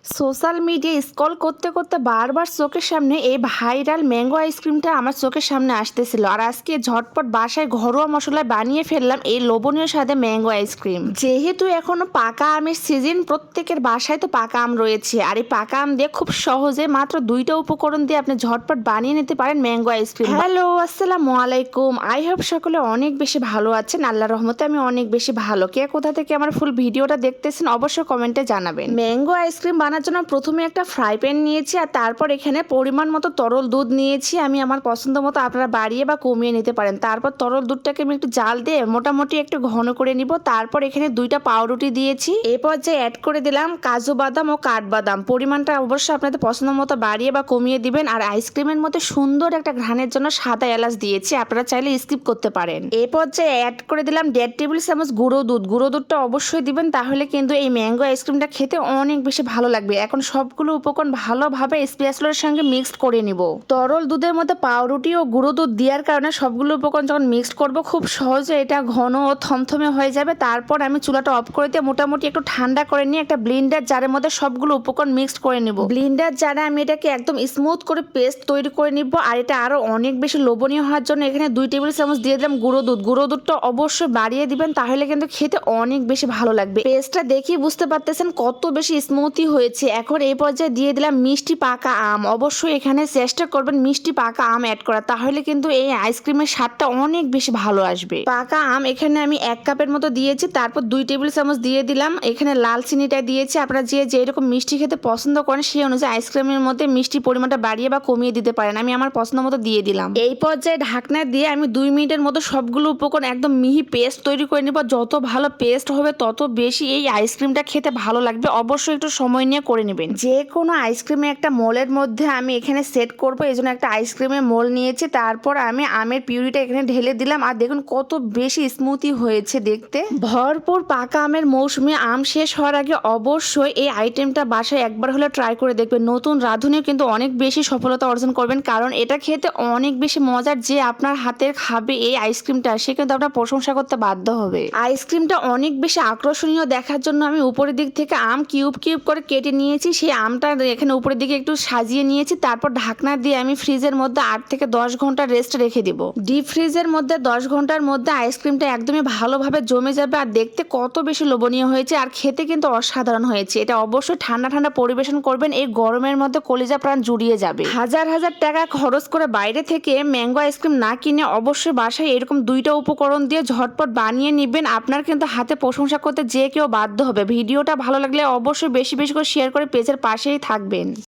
Social media scroll করতে করতে বারবার চোখের সামনে এই ভাইরাল ম্যাঙ্গো আইসক্রিমটা আমার চোখের সামনে আসতেছিল। আর আজকে ঝটপট বাসায় ঘরোয়া মশলায় বানিয়ে ফেললাম এই লোভনীয় স্বাদে ম্যাঙ্গো আইসক্রিম। যেহেতু এখনো পাকা আমের সিজন, প্রত্যেকের বাসায় তো পাকা আম রয়েছে। আর এই পাকা আম দিয়ে খুব সহজে মাত্র 2টা উপকরণ দিয়ে আপনি ঝটপট বানিয়ে নিতে পারেন ম্যাঙ্গো আইসক্রিম। হ্যালো, আসসালামু আলাইকুম। আই হোপ সকলে অনেক বেশি ভালো আছেন। আল্লাহর রহমতে আমি অনেক বেশি ভালো। কে কোথা থেকে আমার ফুল ভিডিওটা দেখতেছেন অবশ্যই কমেন্টে জানাবেন। ম্যাঙ্গো আইসক্রিম বানানোর জন্য প্রথমে একটা ফ্রাই প্যান নিয়েছি, আর তারপর এখানে পরিমাণ মতো তরল দুধ নিয়েছি। আমি আমার পছন্দ মতো আপনারা বাড়িয়ে বা কমিয়ে নিতে পারেন। তারপর তরল দুধটাকে আমি একটু জাল দিয়ে মোটামুটি একটু ঘন করে নিব। তারপর এখানে 2টা পাউরুটি দিয়েছি। এই পর্যায়ে অ্যাড করে দিলাম কাজু বাদাম ও কাঠবাদাম। পরিমাণটা অবশ্যই আপনাদের পছন্দ মতো বাড়িয়ে বা কমিয়ে দিবেন। আর আইসক্রিমের মধ্যে সুন্দর একটা ঘ্রাণের জন্য সাদা এলাচ দিয়েছি, আপনারা চাইলে স্কিপ করতে পারেন। এই পর্যায়ে অ্যাড করে দিলাম 1.5 টেবিল চামচ গুঁড়ো দুধ। গুঁড়ো দুধটা অবশ্যই দিবেন, তাহলে কিন্তু এই ম্যাঙ্গো আইসক্রিমটা খেতে অনেক বেশি ভালো লাগবে। এখন সবগুলো উপকরণ ভালোভাবে স্প্যাচুলার সঙ্গে মিক্সড করে নিব। তরল দুধের মধ্যে পাউরুটি ও গুঁড়ো দুধ দেওয়ার কারণে সবগুলো উপকরণ যখন মিক্সড করব খুব সহজে এটা ঘন ও থমথমে হয়ে যাবে। তারপর আমি চুলাটা অফ করে দিয়ে মোটামুটি একটু ঠান্ডা করে নিয়ে একটা ব্লেন্ডার জারের মধ্যে সবগুলো উপকরণ মিক্সড করে নিব। ব্লেন্ডার জারে আমি এটাকে একদম স্মুথ করে পেস্ট তৈরি করে নিব। আর এটা আরো অনেক বেশি লোভনীয় হওয়ার জন্য এখানে 2 টেবিল চামচ দিয়ে দিলাম গুঁড়ো দুধ। গুঁড়ো দুধটা অবশ্যই বাড়িয়ে দিবেন, তাহলে কিন্তু খেতে অনেক বেশি ভালো লাগবে। পেস্টটা দেখি বুঝতে পারতেছেন কত বেশি স্মুথি হয়েছে। এখন এই পর্যায়ে দিয়ে দিলাম মিষ্টি পাকা আম। অবশ্যই এখানে চেষ্টা করবেন মিষ্টি পাকা আম অ্যাড করা, তাহলে কিন্তু এই আইসক্রিমের স্বাদটা অনেক বেশি ভালো আসবে। পাকা আম এখানে আমি 1 কাপের মতো দিয়েছি। তারপর 2 টেবিল চামচ দিয়ে দিলাম এখানে লাল চিনিটা দিয়েছি। আপনারা যে যেরকম মিষ্টি খেতে পছন্দ করেন সেই অনুযায়ী আইসক্রিমের মধ্যে মিষ্টি পরিমাণটা বাড়িয়ে বা কমিয়ে দিতে পারেন। আমি আমার পছন্দ মতো দিয়ে দিলাম। এই পর্যায়ে ঢাকনা দিয়ে আমি 2 মিনিটের মতো সবগুলো উপকরণ একদম মিহি পেস্ট তৈরি করে নিব। যত ভালো পেস্ট হবে তত বেশি এই আইসক্রিমটা খেতে ভালো লাগবে। অবশ্যই একটু সময় নিয়ে করে নেবেন। যে কোনো আইসক্রিমে একটা মোলের মধ্যে আমি এখানে সেট করব, এই জন্য একটা আইসক্রিমের মোল নিয়েছি। তারপর আমি আমের পিউরিটা এখানে ঢেলে দিলাম। আর দেখুন কত বেশি স্মুথি হয়েছে দেখতে। ভরপুর পাকা আমের মৌসুমে আম শেষ হওয়ার আগে অবশ্যই এই আইটেমটা বাসায় একবার হলে ট্রাই করে দেখবেন। নতুন রাঁধুনিও কিন্তু অনেক বেশি সফলতা অর্জন করবেন, কারণ এটা খেতে অনেক বেশি মজার। যে আপনার হাতের খাবে এই আইসক্রিমটা সে কিন্তু আপনার প্রশংসা করতে বাধ্য হবে। আইসক্রিমটা অনেক বেশি আকর্ষণীয় দেখার জন্য আমি উপরের দিক থেকে আম কিউব কিউব করে কেটে নিয়েছি। সেই আমটা এখানে উপরের দিকে একটু সাজিয়ে নিয়েছি। তারপর ঢাকনা দিয়ে আমি ফ্রিজের মধ্যে 8 থেকে 10 ঘন্টা রেস্ট রেখে দিব। ডিপ ফ্রিজের মধ্যে 10 ঘন্টার মধ্যে আইসক্রিমটা একদমই ভালোভাবে জমে যাবে। আর দেখতে কত বেশি লোভনীয় হয়েছে, আর খেতে কিন্তু অসাধারণ হয়েছে। এটা অবশ্যই ঠান্ডা ঠান্ডা পরিবেশন করবেন। এই গরমের মধ্যে কলিজা প্রাণ জুড়িয়ে যাবে। হাজার হাজার টাকা খরচ করে বাইরে থেকে ম্যাঙ্গো আইসক্রিম না কিনে অবশ্যই বাসায় এরকম 2টা উপকরণ দিয়ে ঝটপট বানিয়ে নেবেন। আপনার কিন্তু হাতে প্রশংসা করতে যে কেউ বাধ্য হবে। ভিডিওটা ভালো লাগলে অবশ্যই বেশি বেশি করে শেয়ার করে পেজের পাশেই থাকবেন।